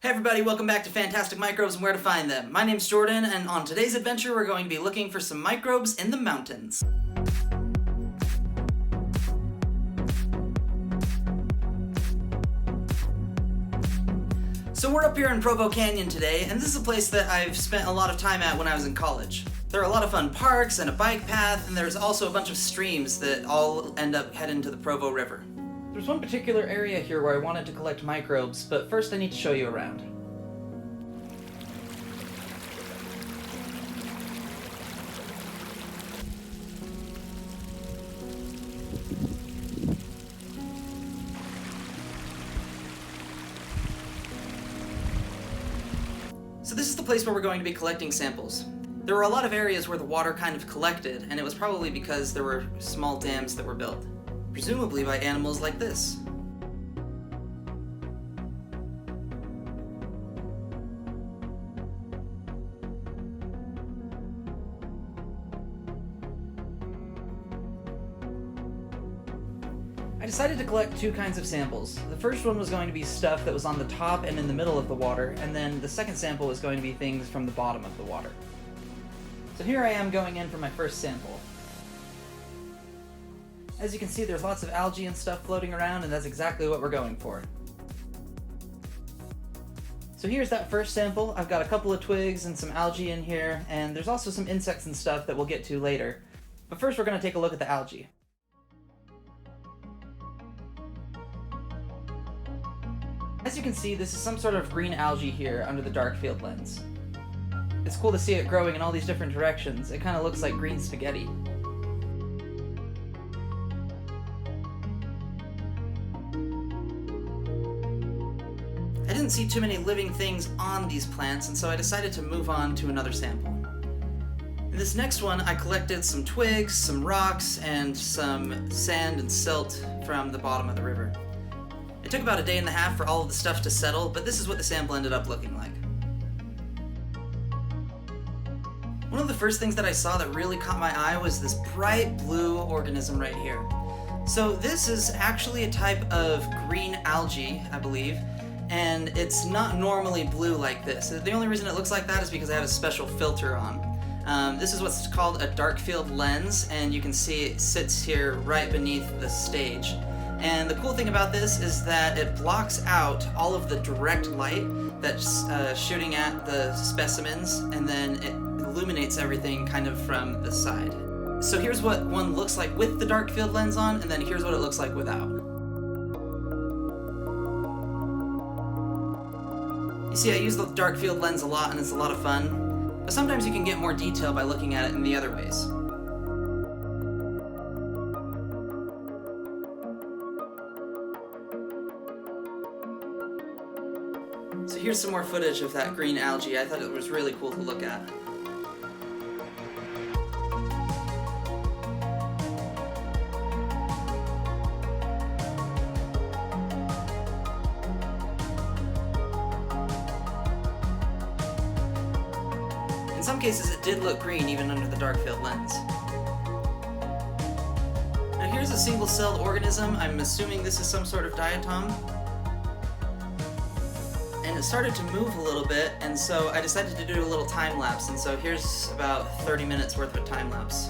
Hey everybody, welcome back to Fantastic Microbes and Where to Find Them. My name's Jordan, and on today's adventure we're going to be looking for some microbes in the mountains. So we're up here in Provo Canyon today, and this is a place that I've spent a lot of time at when I was in college. There are a lot of fun parks and a bike path, and there's also a bunch of streams that all end up heading to the Provo River. There's one particular area here where I wanted to collect microbes, but first I need to show you around. So this is the place where we're going to be collecting samples. There were a lot of areas where the water kind of collected, and it was probably because there were small dams that were built. Presumably by animals like this. I decided to collect two kinds of samples. The first one was going to be stuff that was on the top and in the middle of the water, and then the second sample was going to be things from the bottom of the water. So here I am going in for my first sample. As you can see, there's lots of algae and stuff floating around, and that's exactly what we're going for. So here's that first sample. I've got a couple of twigs and some algae in here, and there's also some insects and stuff that we'll get to later. But first we're going to take a look at the algae. As you can see, this is some sort of green algae here under the dark field lens. It's cool to see it growing in all these different directions. It kind of looks like green spaghetti. I didn't see too many living things on these plants, and so I decided to move on to another sample. In this next one, I collected some twigs, some rocks, and some sand and silt from the bottom of the river. It took about a day and a half for all of the stuff to settle, but this is what the sample ended up looking like. One of the first things that I saw that really caught my eye was this bright blue organism right here. So this is actually a type of green algae, I believe, and it's not normally blue like this. The only reason it looks like that is because I have a special filter on. This is what's called a dark field lens, and you can see it sits here right beneath the stage. And the cool thing about this is that it blocks out all of the direct light that's shooting at the specimens, and then it illuminates everything kind of from the side. So here's what one looks like with the dark field lens on, and then here's what it looks like without. You see, I use the dark field lens a lot, and it's a lot of fun, but sometimes you can get more detail by looking at it in the other ways. So here's some more footage of that green algae. I thought it was really cool to look at. In some cases it did look green even under the dark field lens. Now here's a single-celled organism. I'm assuming this is some sort of diatom. And it started to move a little bit, and so I decided to do a little time lapse, and so here's about 30 minutes worth of a time lapse.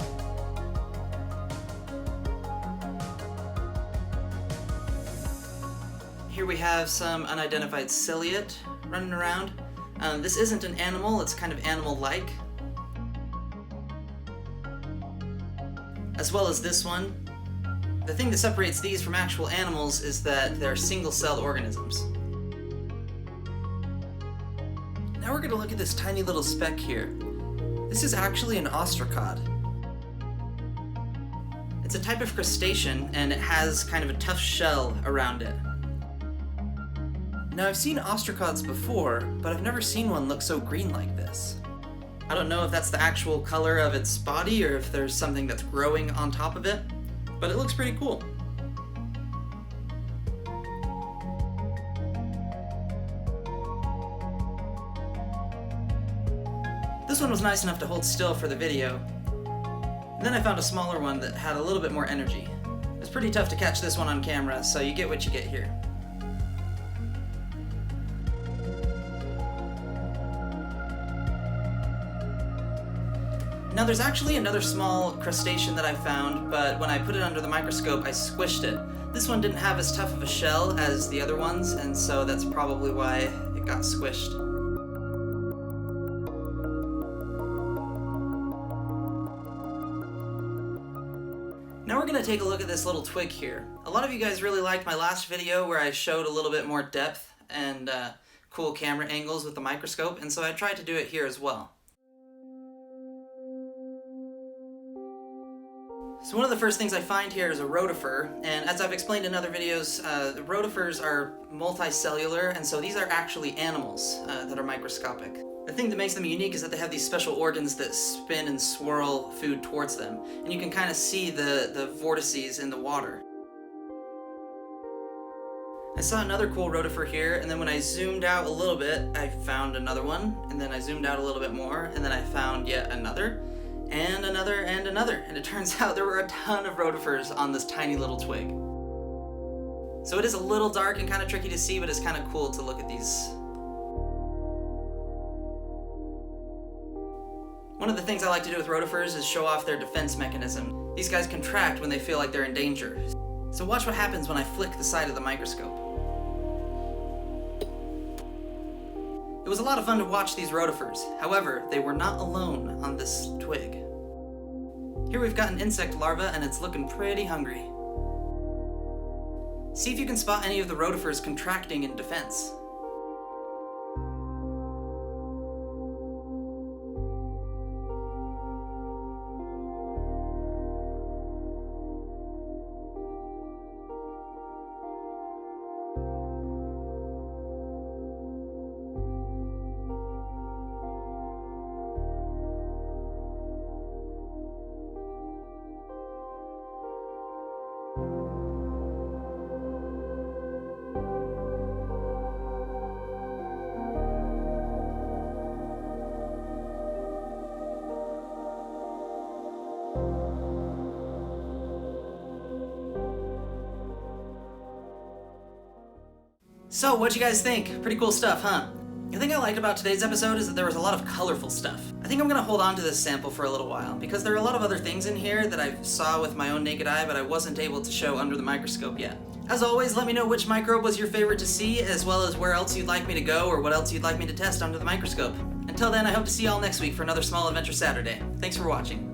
Here we have some unidentified ciliate running around. This isn't an animal, it's kind of animal-like. As well as this one. The thing that separates these from actual animals is that they're single-celled organisms. Now we're going to look at this tiny little speck here. This is actually an ostracod. It's a type of crustacean, and it has kind of a tough shell around it. Now I've seen ostracods before, but I've never seen one look so green like this. I don't know if that's the actual color of its body or if there's something that's growing on top of it, but it looks pretty cool. This one was nice enough to hold still for the video. And then I found a smaller one that had a little bit more energy. It was pretty tough to catch this one on camera, so you get what you get here. Now there's actually another small crustacean that I found, but when I put it under the microscope, I squished it. This one didn't have as tough of a shell as the other ones, and so that's probably why it got squished. Now we're going to take a look at this little twig here. A lot of you guys really liked my last video where I showed a little bit more depth and cool camera angles with the microscope, and so I tried to do it here as well. So one of the first things I find here is a rotifer, and as I've explained in other videos, the rotifers are multicellular, and so these are actually animals that are microscopic. The thing that makes them unique is that they have these special organs that spin and swirl food towards them, and you can kind of see the vortices in the water. I saw another cool rotifer here, and then when I zoomed out a little bit, I found another one, and then I zoomed out a little bit more, and then I found yet another, and another, and another, and it turns out there were a ton of rotifers on this tiny little twig. So it is a little dark and kind of tricky to see, but it's kind of cool to look at these. One of the things I like to do with rotifers is show off their defense mechanism. These guys contract when they feel like they're in danger. So watch what happens when I flick the side of the microscope. It was a lot of fun to watch these rotifers. However, they were not alone on this twig. Here we've got an insect larva and it's looking pretty hungry. See if you can spot any of the rotifers contracting in defense. So, what'd you guys think? Pretty cool stuff, huh? The thing I like about today's episode is that there was a lot of colorful stuff. I think I'm gonna hold on to this sample for a little while, because there are a lot of other things in here that I saw with my own naked eye, but I wasn't able to show under the microscope yet. As always, let me know which microbe was your favorite to see, as well as where else you'd like me to go, or what else you'd like me to test under the microscope. Until then, I hope to see y'all next week for another Small Adventure Saturday. Thanks for watching.